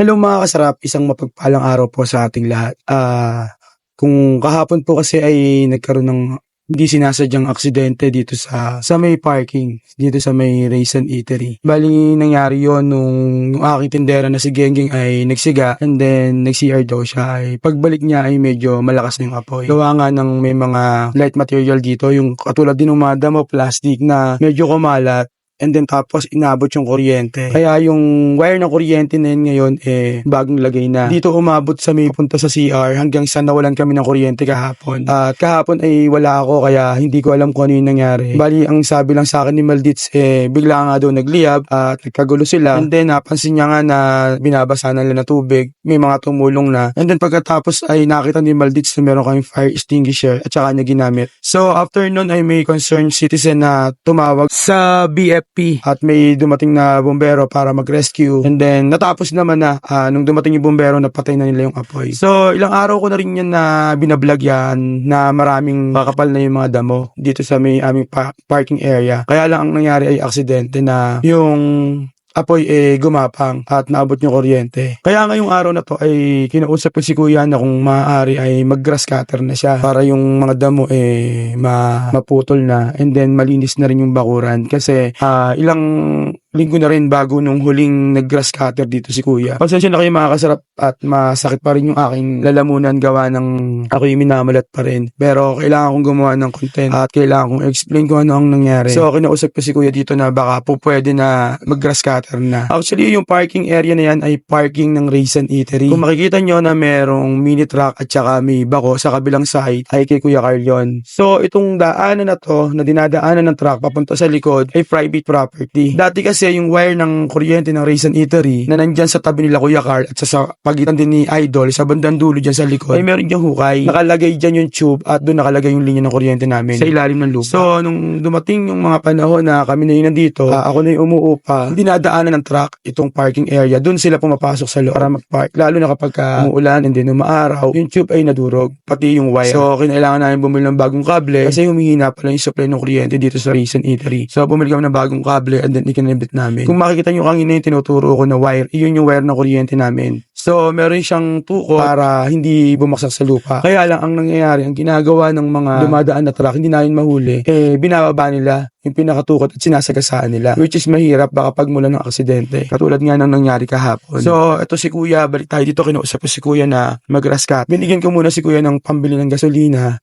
Hello mga kasarap, isang mapagpalang araw po sa ating lahat. Kung kahapon po kasi ay nagkaroon ng hindi sinasadyang aksidente dito sa may parking, dito sa may Raisin Eatery. Bali, nangyari yon nung aking tindera na si Gengging ay nagsiga and then nag-CR daw siya. Ay pagbalik niya ay medyo malakas na yung apoy. Gawa nga ng may mga light material dito, yung katulad din ng mga damo plastic na medyo kumalat. And then tapos inabot yung kuryente. Kaya yung wire ng kuryente na yun ngayon bagong lagay na. Dito umabot sa may punta sa CR hanggang sa nawalan kami ng kuryente kahapon. At kahapon ay wala ako kaya hindi ko alam kung ano yung nangyari. Bali ang sabi lang sa akin ni Maldits bigla nga daw nagliyab at nagkagulo sila. And then napansin niya nga na binabasa nila na tubig. May mga tumulong na. And then pagkatapos ay nakita ni Maldits na meron kaming fire extinguisher at saka niya ginamit. So after nun ay may concerned citizen na tumawag sa BFP at may dumating na bumbero para mag-rescue. And then natapos naman na nung dumating yung bumbero napatay na nila yung apoy. So ilang araw ko na rin yan na binablog yan na maraming kakapal na yung mga damo dito sa may aming parking area. Kaya lang ang nangyari ay aksidente na yung apoy gumapang at naabot yung kuryente. Kaya ngayong araw na to ay kinausap ko si kuya na kung maaari ay mag-grass cutter na siya para yung mga damo maputol na and then malinis na rin yung bakuran kasi ilang linggo na rin bago nung huling nag-grass cutter dito si kuya. Pasensya na kayo mga kasarap at masakit pa rin yung aking lalamunan gawa ng ako yung minamalat pa rin. Pero kailangan kong gumawa ng content at kailangan kong explain kung ano ang nangyari. So kinausap ko si kuya dito na baka po pwede na mag-grass cutter na. Actually yung parking area na yan ay parking ng Raisin Eatery. Kung makikita nyo na merong mini truck at saka may bako sa kabilang side ay kay Kuya Carl yun. So itong daanan na to na dinadaanan ng truck papunta sa likod ay private property. Dati kasi yung wire ng kuryente ng Raisin Eatery na nandyan sa tabi nila Kuya Carl at sa pagitan din ni Idol sa bandang dulo dyan sa likod ay meron dyan hukay. Nakalagay dyan yung tube at doon nakalagay yung linya ng kuryente namin sa ilalim ng lupa. So nung dumating yung mga panahon na kami na yun nandito, ako na yung umuupa, dinadaanan ng truck itong parking area. Doon sila pumapasok sa loob para mag-park. Lalo na kapag umuulan and then umaaraw, yung tube ay nadurog, pati yung wire. So kinailangan namin bumili ng bagong kable kasi humihina pala yung supply ng kuryente dito sa Raisin Eatery. So bumili kami ng bagong kable and then ikinabit namin. Kung makikita nyo kanina yung tinuturo ko na wire, yun yung wire ng kuryente namin. So meron siyang tuko para hindi bumaksak sa lupa. Kaya lang ang nangyayari, ang ginagawa ng mga dumadaan na truck, hindi namin mahuli, binababa nila yung pinakatukot at sinasagasaan nila. Which is mahirap baka pagmula ng aksidente. Katulad nga ng nangyari kahapon. So ito si kuya, balik tayo dito, kinuusap ko si kuya na mag-rascat. Binigyan ko muna si kuya ng pambili ng gasolina.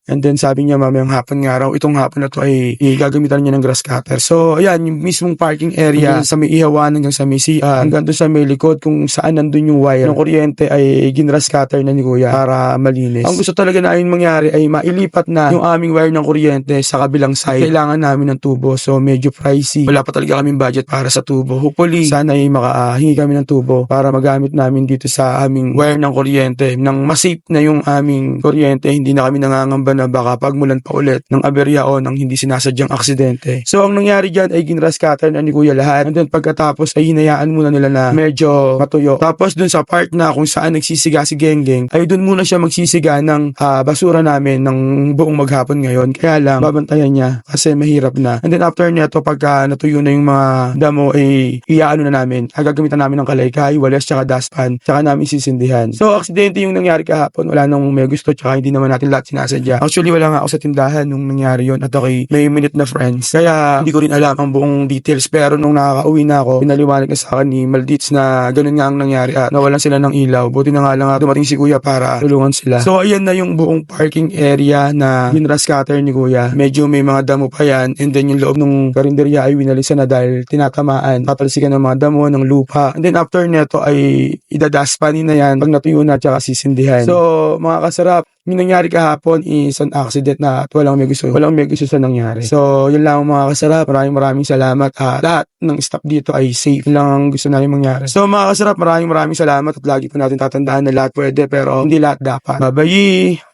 And then sabi niya mamayang hapon nga raw, itong hapon na to ay gagamitan niya ng grass cutter. So ayan, yung mismong parking area sa may ihawan hanggang sa may CR, hanggang doon sa may likod kung saan nandun yung wire ng kuryente ay ginrass cutter na ni kuya para malinis. Ang gusto talaga na ayun mangyari ay mailipat na yung aming wire ng kuryente sa kabilang side. Kailangan namin ng tubo, so medyo pricey. Wala pa talaga kaming budget para sa tubo. Hopefully sana ay makahingi kami ng tubo para magamit namin dito sa aming wire ng kuryente nang ma-safe na yung aming kuryente. Hindi na kami nangangamba na baka pagmulan pa ulit ng aberya o ng hindi sinasadyang aksidente. So ang nangyari dyan ay ginrass cutter na ni kuya lahat. And then pagkatapos ay hinayaan muna nila na medyo matuyo. Tapos dun sa part na kung saan nagsisiga si Gengging ay dun muna siya magsisiga ng basura namin ng buong maghapon ngayon. Kaya lang babantayan niya kasi mahirap na. And then after nito pagka natuyo na yung mga damo ay iaano na namin. Gagamitan namin ng kalaykay, walis tsaka dustpan tsaka namin sisindihan. So aksidente yung nangyari kahapon. Wala nang may gusto tsaka hindi naman natin lahat sinasadya. Actually, wala nga ako sa tindahan nung nangyari yon at ako'y may minute na friends. Kaya, hindi ko rin alam ang buong details. Pero nung nakaka-uwi na ako, pinaliwanag na sa akin ni Maldits na ganun nga ang nangyari at nawalan sila ng ilaw. Buti na nga lang dumating si kuya para tulungan sila. So, ayan na yung buong parking area na ginrass cutter ni kuya. Medyo may mga damo pa yan. And then, yung loob ng karinderya ay winalisan na dahil tinatamaan. Tatalsikan ng mga damo, ng lupa. And then, after neto ay idadaspanin na yan pag natuyo na tsaka sisindihan. So, mga kasarap, yung nangyari kahapon is an accident na at walang may gusto sa nangyari. So, yun lang mga kasarap. Maraming salamat. Lahat ng staff dito ay safe. Yun lang ang gusto namin mangyari. So, mga kasarap, maraming salamat at lagi po natin tatandaan na lahat pwede pero hindi lahat dapat. Bye-bye!